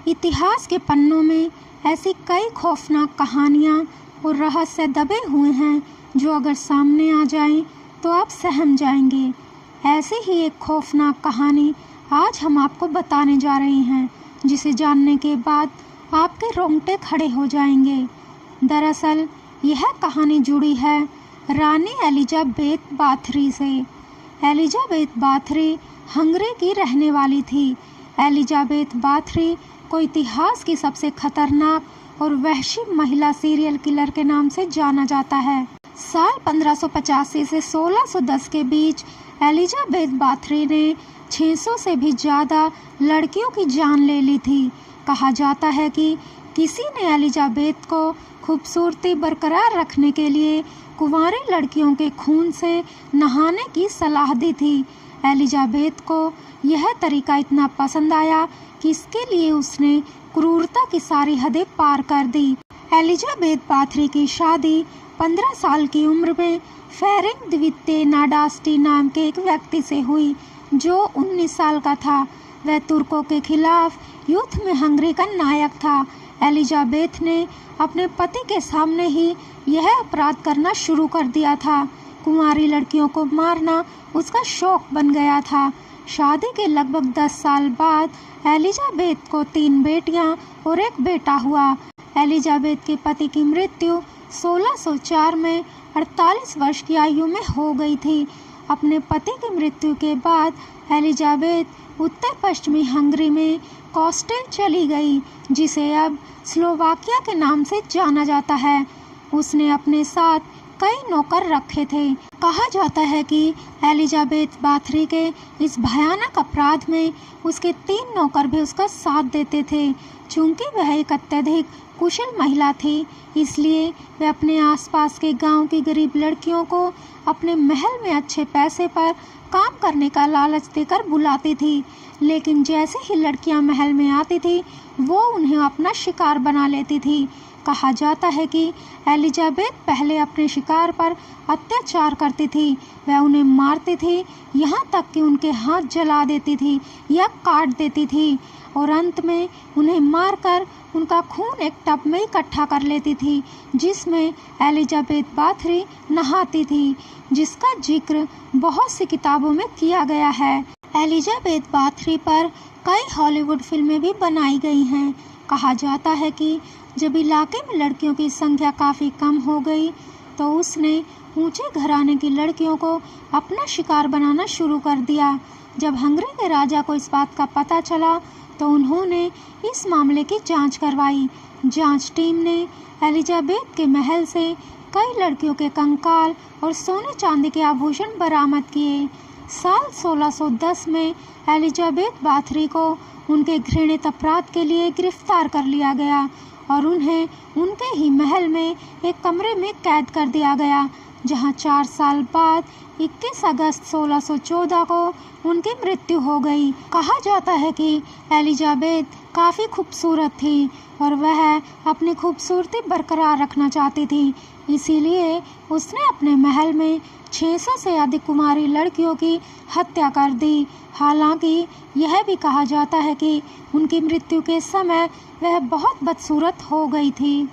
इतिहास के पन्नों में ऐसी कई खौफनाक कहानियाँ और रहस्य दबे हुए हैं जो अगर सामने आ जाएं तो आप सहम जाएंगे। ऐसी ही एक खौफनाक कहानी आज हम आपको बताने जा रहे हैं, जिसे जानने के बाद आपके रोंगटे खड़े हो जाएंगे। दरअसल यह कहानी जुड़ी है रानी एलिजाबेथ बाथरी से। एलिजाबेथ बाथरी हंगरी की रहने वाली थी। एलिजाबेथ बाथरी को इतिहास की सबसे खतरनाक और वहशी महिला सीरियल किलर के नाम से जाना जाता है। साल 1585 से 1610 के बीच एलिजाबेथ बाथरी ने 600 से भी ज़्यादा लड़कियों की जान ले ली थी। कहा जाता है कि किसी ने एलिजाबेथ को खूबसूरती बरकरार रखने के लिए कुंवारी लड़कियों के खून से नहाने की सलाह दी थी। एलिजाबेथ को यह तरीका इतना पसंद आया कि इसके लिए उसने क्रूरता की सारी हदें पार कर दी। एलिजाबेथ बाथरी की शादी 15 साल की उम्र में फेरिंग द्वितीय नाडास्टी नाम के एक व्यक्ति से हुई, जो 19 साल का था। वह तुर्कों के खिलाफ युद्ध में हंगरी का नायक था। एलिजाबेथ ने अपने पति के सामने ही यह अपराध करना शुरू कर दिया था। कुंवारी लड़कियों को मारना उसका शौक बन गया था। शादी के लगभग 10 साल बाद एलिजाबेथ को 3 बेटियां और 1 बेटा हुआ। एलिजाबेथ के पति की मृत्यु 1604 में 48 वर्ष की आयु में हो गई थी। अपने पति की मृत्यु के बाद एलिजाबेथ उत्तर पश्चिमी हंगरी में कॉस्टेल चली गई, जिसे अब स्लोवाकिया के नाम से जाना जाता है। उसने अपने साथ कई नौकर रखे थे। कहा जाता है कि एलिजाबेथ बाथरी के इस भयानक अपराध में उसके 3 नौकर भी उसका साथ देते थे। चूंकि वह एक अत्यधिक कुशल महिला थी, इसलिए वह अपने आसपास के गांव की गरीब लड़कियों को अपने महल में अच्छे पैसे पर काम करने का लालच देकर बुलाती थी। लेकिन जैसे ही लड़कियां महल में आती थी, वो उन्हें अपना शिकार बना लेती थी। कहा जाता है कि एलिजाबेथ पहले अपने शिकार पर अत्याचार करती थी। वह उन्हें मारती थी, यहाँ तक कि उनके हाथ जला देती थी या काट देती थी, और अंत में उन्हें मारकर उनका खून एक टब में इकट्ठा कर लेती थी, जिसमें एलिजाबेथ बाथरी नहाती थी, जिसका जिक्र बहुत सी किताबों में किया गया है। एलिजाबेथ बाथरी पर कई हॉलीवुड फिल्में भी बनाई गई हैं। कहा जाता है कि जब इलाके में लड़कियों की संख्या काफ़ी कम हो गई, तो उसने ऊंचे घराने की लड़कियों को अपना शिकार बनाना शुरू कर दिया। जब हंगरी के राजा को इस बात का पता चला, तो उन्होंने इस मामले की जांच करवाई। जांच टीम ने एलिजाबेथ के महल से कई लड़कियों के कंकाल और सोने चांदी के आभूषण बरामद किए। साल 1610 में एलिजाबेथ बाथरी को उनके घृणित अपराध के लिए गिरफ्तार कर लिया गया और उन्हें उनके ही महल में एक कमरे में कैद कर दिया गया, जहां 4 साल बाद 21 अगस्त 1614 को उनकी मृत्यु हो गई। कहा जाता है कि एलिजाबेथ काफ़ी खूबसूरत थी और वह अपनी खूबसूरती बरकरार रखना चाहती थी, इसीलिए उसने अपने महल में 600 से अधिक कुमारी लड़कियों की हत्या कर दी। हालांकि यह भी कहा जाता है कि उनकी मृत्यु के समय वह बहुत बदसूरत हो गई थी।